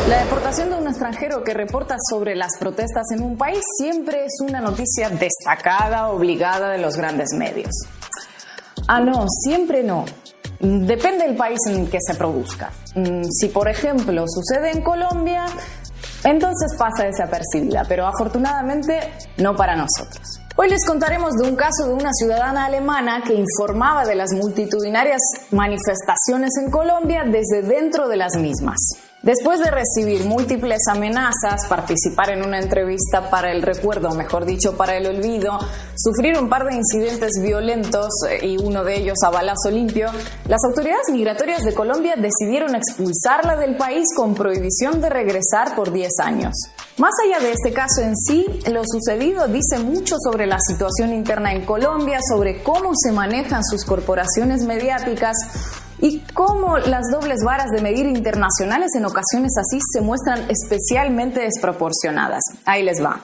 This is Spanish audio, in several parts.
La deportación de un extranjero que reporta sobre las protestas en un país siempre es una noticia destacada, obligada de los grandes medios. No, siempre no. Depende del país en el que se produzca. Si, por ejemplo, sucede en Colombia, entonces pasa desapercibida, pero afortunadamente no para nosotros. Hoy les contaremos de un caso de una ciudadana alemana que informaba de las multitudinarias manifestaciones en Colombia desde dentro de las mismas. Después de recibir múltiples amenazas, participar en una entrevista para el recuerdo, o mejor dicho, para el olvido, sufrir un par de incidentes violentos y uno de ellos a balazo limpio, las autoridades migratorias de Colombia decidieron expulsarla del país con prohibición de regresar por 10 años. Más allá de este caso en sí, lo sucedido dice mucho sobre la situación interna en Colombia, sobre cómo se manejan sus corporaciones mediáticas y cómo las dobles varas de medir internacionales en ocasiones así se muestran especialmente desproporcionadas. Ahí les va.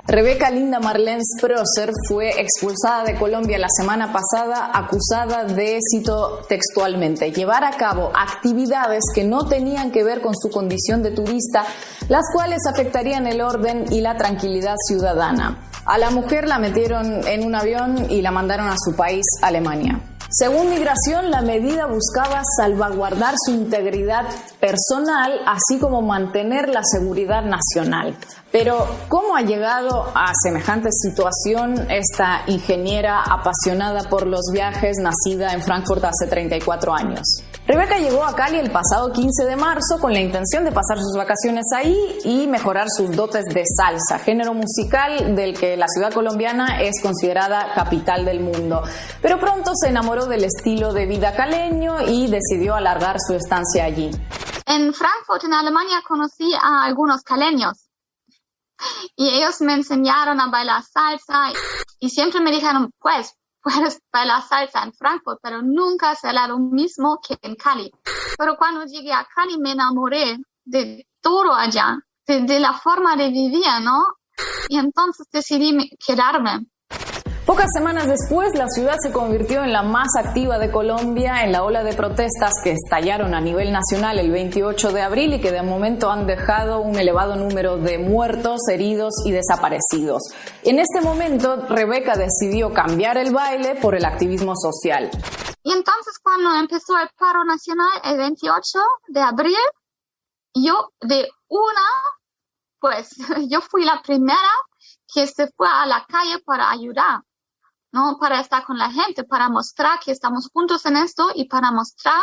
Rebeca Linda Marlene Sproser fue expulsada de Colombia la semana pasada acusada de, cito textualmente, llevar a cabo actividades que no tenían que ver con su condición de turista, las cuales afectarían el orden y la tranquilidad ciudadana. A la mujer la metieron en un avión y la mandaron a su país, Alemania. Según Migración, la medida buscaba salvaguardar su integridad personal, así como mantener la seguridad nacional. Pero, ¿cómo ha llegado a semejante situación esta ingeniera apasionada por los viajes, nacida en Frankfurt hace 34 años? Rebeca llegó a Cali el pasado 15 de marzo con la intención de pasar sus vacaciones ahí y mejorar sus dotes de salsa, género musical del que la ciudad colombiana es considerada capital del mundo. Pero pronto se enamoró del estilo de vida caleño y decidió alargar su estancia allí. En Frankfurt, en Alemania, conocí a algunos caleños y ellos me enseñaron a bailar salsa y siempre me dijeron, pues, puedes bailar salsa en Frankfurt, pero nunca será lo mismo que en Cali. Pero cuando llegué a Cali me enamoré de todo allá, de la forma de vivir, ¿no? Y entonces decidí quedarme. Pocas semanas después, la ciudad se convirtió en la más activa de Colombia en la ola de protestas que estallaron a nivel nacional el 28 de abril y que de momento han dejado un elevado número de muertos, heridos y desaparecidos. En este momento, Rebeca decidió cambiar el baile por el activismo social. Y entonces, cuando empezó el paro nacional el 28 de abril, yo fui la primera que se fue a la calle para ayudar. ¿No? Para estar con la gente, para mostrar que estamos juntos en esto y para mostrar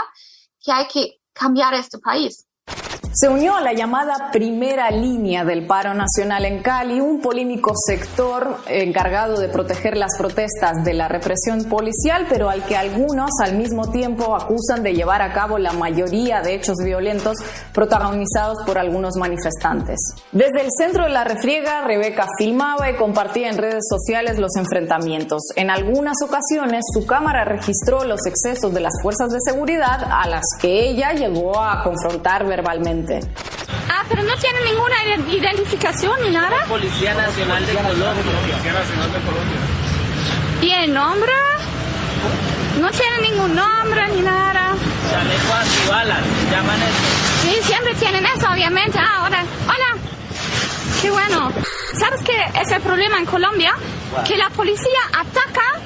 que hay que cambiar este país. Se unió a la llamada primera línea del paro nacional en Cali, un polémico sector encargado de proteger las protestas de la represión policial, pero al que algunos al mismo tiempo acusan de llevar a cabo la mayoría de hechos violentos protagonizados por algunos manifestantes. Desde el centro de la refriega, Rebeca filmaba y compartía en redes sociales los enfrentamientos. En algunas ocasiones, su cámara registró los excesos de las fuerzas de seguridad a las que ella llegó a confrontar verbalmente. Pero no tiene ninguna identificación ni nada. Policía Nacional de Colombia. ¿Y el nombre? No tiene ningún nombre ni nada. Chaleco antibalas, llaman eso. Sí, siempre tienen eso, obviamente. Hola. Qué bueno. ¿Sabes qué es el problema en Colombia? Que la policía ataca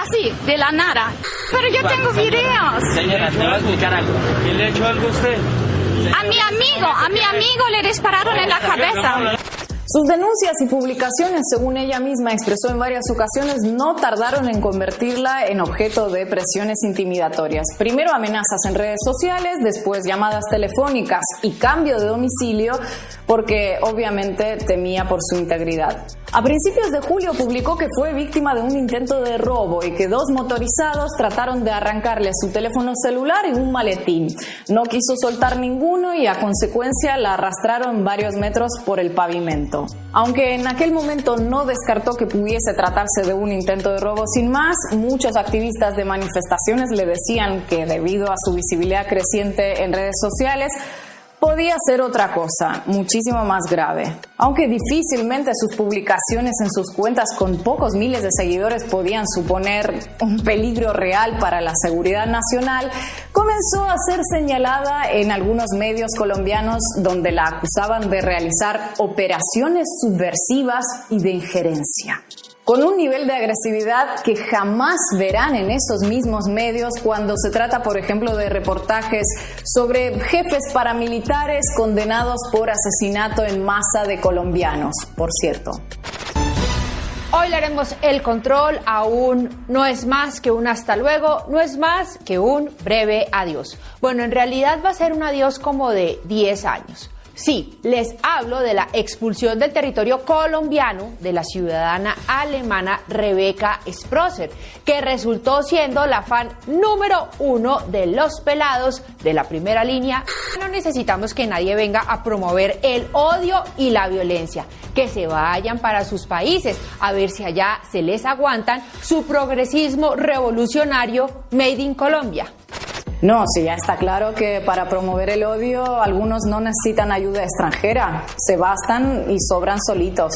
así, de la nada. Pero yo tengo videos. Señora, te voy a explicar algo. ¿Quién le ha hecho algo a usted? A mi amigo le dispararon en la cabeza. Sus denuncias y publicaciones, según ella misma expresó en varias ocasiones, no tardaron en convertirla en objeto de presiones intimidatorias. Primero amenazas en redes sociales, después llamadas telefónicas y cambio de domicilio, porque obviamente temía por su integridad. A principios de julio publicó que fue víctima de un intento de robo y que dos motorizados trataron de arrancarle su teléfono celular y un maletín. No quiso soltar ninguno y a consecuencia la arrastraron varios metros por el pavimento. Aunque en aquel momento no descartó que pudiese tratarse de un intento de robo sin más, muchos activistas de manifestaciones le decían que debido a su visibilidad creciente en redes sociales, podía ser otra cosa, muchísimo más grave. Aunque difícilmente sus publicaciones en sus cuentas con pocos miles de seguidores podían suponer un peligro real para la seguridad nacional, comenzó a ser señalada en algunos medios colombianos donde la acusaban de realizar operaciones subversivas y de injerencia, con un nivel de agresividad que jamás verán en esos mismos medios cuando se trata, por ejemplo, de reportajes sobre jefes paramilitares condenados por asesinato en masa de colombianos, por cierto. Hoy le haremos el control, aún no es más que un hasta luego, no es más que un breve adiós. Bueno, en realidad va a ser un adiós como de 10 años. Sí, les hablo de la expulsión del territorio colombiano de la ciudadana alemana Rebecca Sproser, que resultó siendo la fan número 1 de los pelados de la primera línea. No necesitamos que nadie venga a promover el odio y la violencia. Que se vayan para sus países, a ver si allá se les aguantan su progresismo revolucionario made in Colombia. No, sí, ya está claro que para promover el odio algunos no necesitan ayuda extranjera, se bastan y sobran solitos.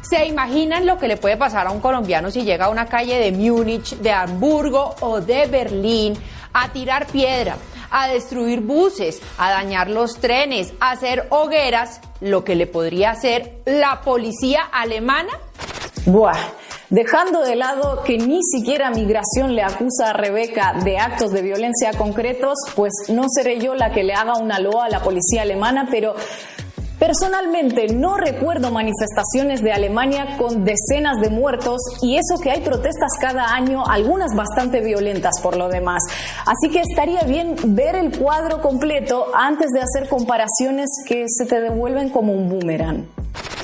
¿Se imaginan lo que le puede pasar a un colombiano si llega a una calle de Múnich, de Hamburgo o de Berlín a tirar piedra, a destruir buses, a dañar los trenes, a hacer hogueras, lo que le podría hacer la policía alemana? Buah. Dejando de lado que ni siquiera Migración le acusa a Rebecca de actos de violencia concretos, pues no seré yo la que le haga una loa a la policía alemana, pero personalmente no recuerdo manifestaciones de Alemania con decenas de muertos y eso que hay protestas cada año, algunas bastante violentas por lo demás. Así que estaría bien ver el cuadro completo antes de hacer comparaciones que se te devuelven como un boomerang.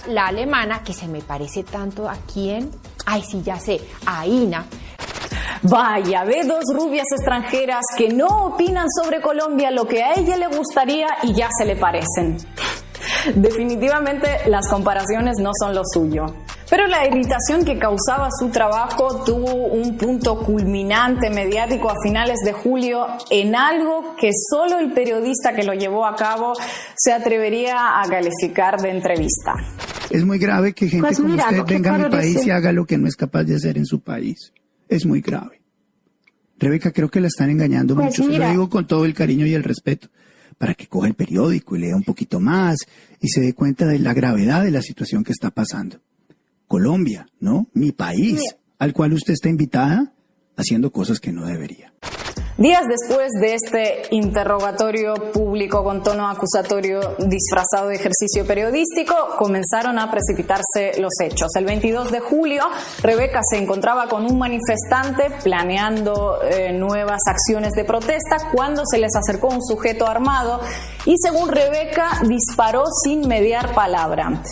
La alemana, que se me parece tanto a quién, ay sí, ya sé, a Ina. Vaya, ve dos rubias extranjeras que no opinan sobre Colombia lo que a ella le gustaría y ya se le parecen. Definitivamente las comparaciones no son lo suyo. Pero la irritación que causaba su trabajo tuvo un punto culminante mediático a finales de julio en algo que solo el periodista que lo llevó a cabo se atrevería a calificar de entrevista. Es muy grave que gente como usted venga a mi país y haga lo que no es capaz de hacer en su país. Es muy grave. Rebeca, creo que la están engañando mucho. Se lo digo con todo el cariño y el respeto, para que coja el periódico y lea un poquito más y se dé cuenta de la gravedad de la situación que está pasando. Colombia, ¿no? Mi país, al cual usted está invitada haciendo cosas que no debería. Días después de este interrogatorio público con tono acusatorio disfrazado de ejercicio periodístico, comenzaron a precipitarse los hechos. El 22 de julio, Rebecca se encontraba con un manifestante planeando nuevas acciones de protesta cuando se les acercó un sujeto armado y, según Rebecca, disparó sin mediar palabra.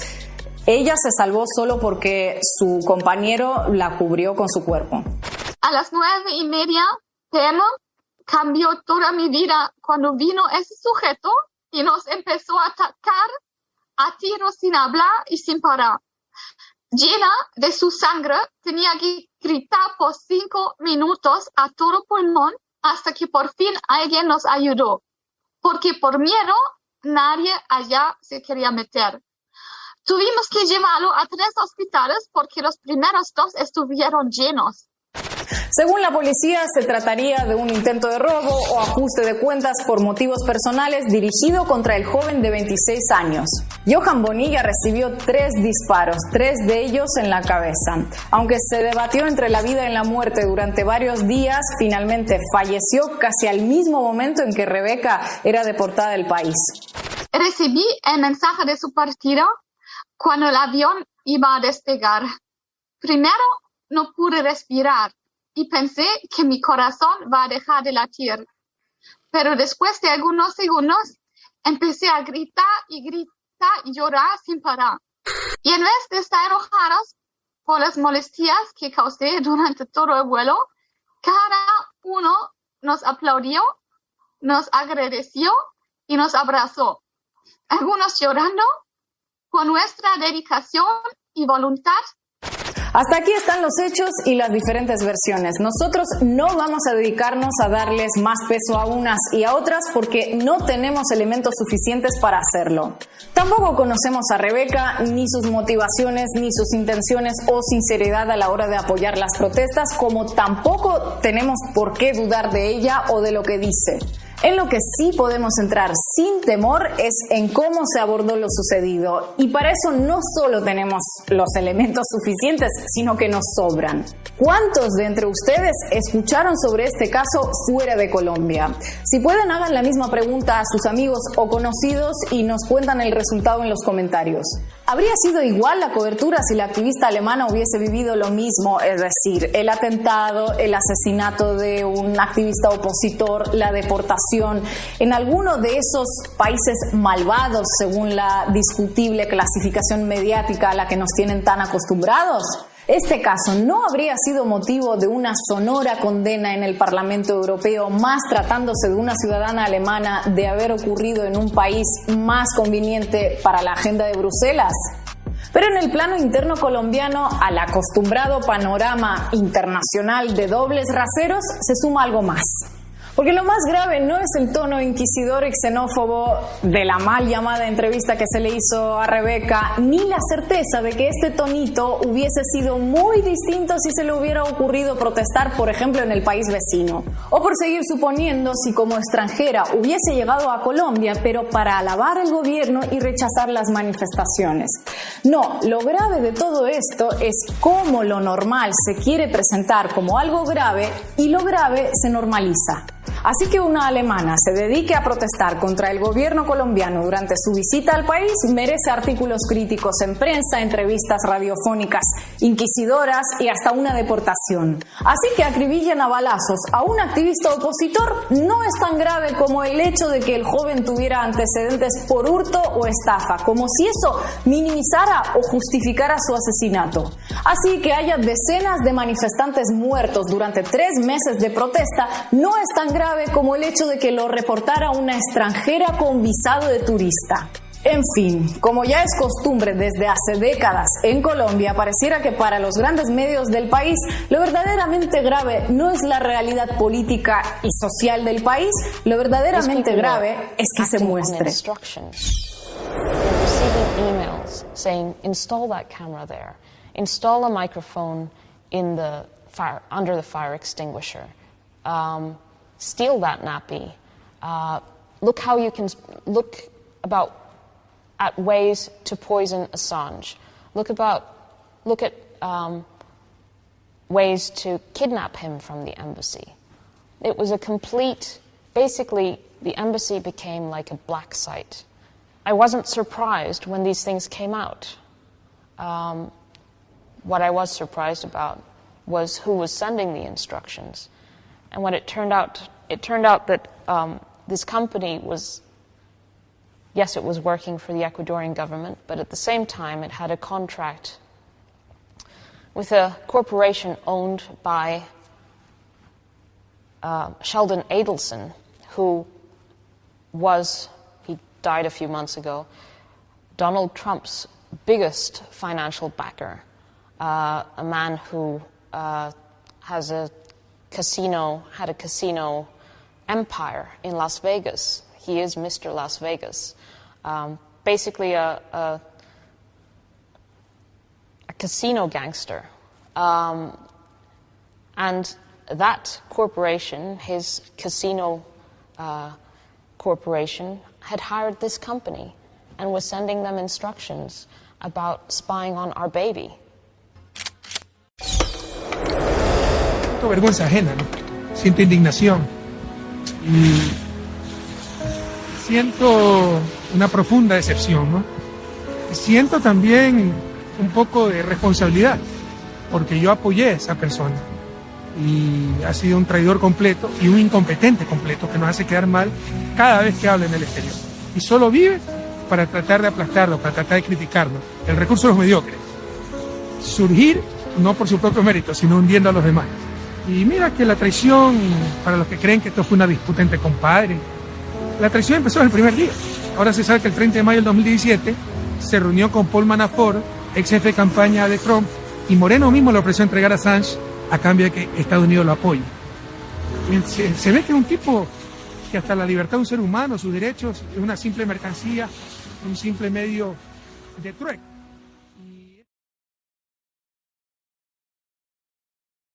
Ella se salvó solo porque su compañero la cubrió con su cuerpo. A las 9:30 p.m. cambió toda mi vida cuando vino ese sujeto y nos empezó a atacar a tiros sin hablar y sin parar. Llena de su sangre, tenía que gritar por 5 minutos a todo pulmón hasta que por fin alguien nos ayudó, porque por miedo nadie allá se quería meter. Tuvimos que llevarlo a 3 hospitales porque los primeros 2 estuvieron llenos. Según la policía, se trataría de un intento de robo o ajuste de cuentas por motivos personales dirigido contra el joven de 26 años. Johan Bonilla recibió 3 disparos, 3 de ellos en la cabeza. Aunque se debatió entre la vida y la muerte durante varios días, finalmente falleció casi al mismo momento en que Rebecca era deportada del país. Recibí el mensaje de su partido cuando el avión iba a despegar. Primero no pude respirar y pensé que mi corazón va a dejar de latir. Pero después de algunos segundos empecé a gritar y llorar sin parar. Y en vez de estar enojados por las molestias que causé durante todo el vuelo, cada uno nos aplaudió, nos agradeció y nos abrazó. Algunos llorando por nuestra dedicación y voluntad. Hasta aquí están los hechos y las diferentes versiones. Nosotros no vamos a dedicarnos a darles más peso a unas y a otras porque no tenemos elementos suficientes para hacerlo. Tampoco conocemos a Rebeca, ni sus motivaciones, ni sus intenciones o sinceridad a la hora de apoyar las protestas, como tampoco tenemos por qué dudar de ella o de lo que dice. En lo que sí podemos entrar sin temor es en cómo se abordó lo sucedido, y para eso no solo tenemos los elementos suficientes, sino que nos sobran. ¿Cuántos de entre ustedes escucharon sobre este caso fuera de Colombia? Si pueden, hagan la misma pregunta a sus amigos o conocidos y nos cuentan el resultado en los comentarios. ¿Habría sido igual la cobertura si la activista alemana hubiese vivido lo mismo? Es decir, el atentado, el asesinato de un activista opositor, la deportación, en alguno de esos países malvados según la discutible clasificación mediática a la que nos tienen tan acostumbrados. Este caso no habría sido motivo de una sonora condena en el Parlamento Europeo, más tratándose de una ciudadana alemana, de haber ocurrido en un país más conveniente para la agenda de Bruselas. Pero en el plano interno colombiano, al acostumbrado panorama internacional de dobles raseros, se suma algo más. Porque lo más grave no es el tono inquisidor y xenófobo de la mal llamada entrevista que se le hizo a Rebeca, ni la certeza de que este tonito hubiese sido muy distinto si se le hubiera ocurrido protestar, por ejemplo, en el país vecino. O por seguir suponiendo si como extranjera hubiese llegado a Colombia, pero para alabar el gobierno y rechazar las manifestaciones. No, lo grave de todo esto es cómo lo normal se quiere presentar como algo grave y lo grave se normaliza. Así que una alemana se dedique a protestar contra el gobierno colombiano durante su visita al país merece artículos críticos en prensa, entrevistas radiofónicas inquisidoras y hasta una deportación. Así que acribillen a balazos a un activista opositor no es tan grave como el hecho de que el joven tuviera antecedentes por hurto o estafa, como si eso minimizara o justificara su asesinato. Así que haya decenas de manifestantes muertos durante 3 meses de protesta no es tan grave como el hecho de que lo reportara una extranjera con visado de turista. En fin, como ya es costumbre desde hace décadas en Colombia, pareciera que para los grandes medios del país lo verdaderamente grave no es la realidad política y social del país, lo verdaderamente grave es que se muestre. Install that camera there. Install a microphone in the fire, under the fire extinguisher. Steal that nappy. Look how you can look at ways to poison Assange. Look at ways to kidnap him from the embassy. It was a complete, basically the embassy became like a black site. I wasn't surprised when these things came out. What I was surprised about was who was sending the instructions. And when it turned out that this company was, yes, it was working for the Ecuadorian government, but at the same time it had a contract with a corporation owned by Sheldon Adelson, who he died a few months ago, Donald Trump's biggest financial backer, a man who had a casino empire in Las Vegas. He is Mr. Las Vegas. Basically a casino gangster. And that corporation, his casino corporation, had hired this company and was sending them instructions about spying on our baby. Siento vergüenza ajena, ¿no? Siento indignación y siento una profunda decepción, ¿no? Y siento también un poco de responsabilidad porque yo apoyé a esa persona y ha sido un traidor completo y un incompetente completo que nos hace quedar mal cada vez que habla en el exterior y solo vive para tratar de aplastarlo, para tratar de criticarlo. El recurso de los mediocres. Surgir no por su propio mérito, sino hundiendo a los demás. Y mira que la traición, para los que creen que esto fue una disputa entre compadres, la traición empezó en el primer día. Ahora se sabe que el 30 de mayo del 2017 se reunió con Paul Manafort, ex jefe de campaña de Trump, Y Moreno mismo le ofreció entregar a Assange a cambio de que Estados Unidos lo apoye. Se ve que es un tipo que hasta la libertad de un ser humano, sus derechos, es una simple mercancía, un simple medio de trueque.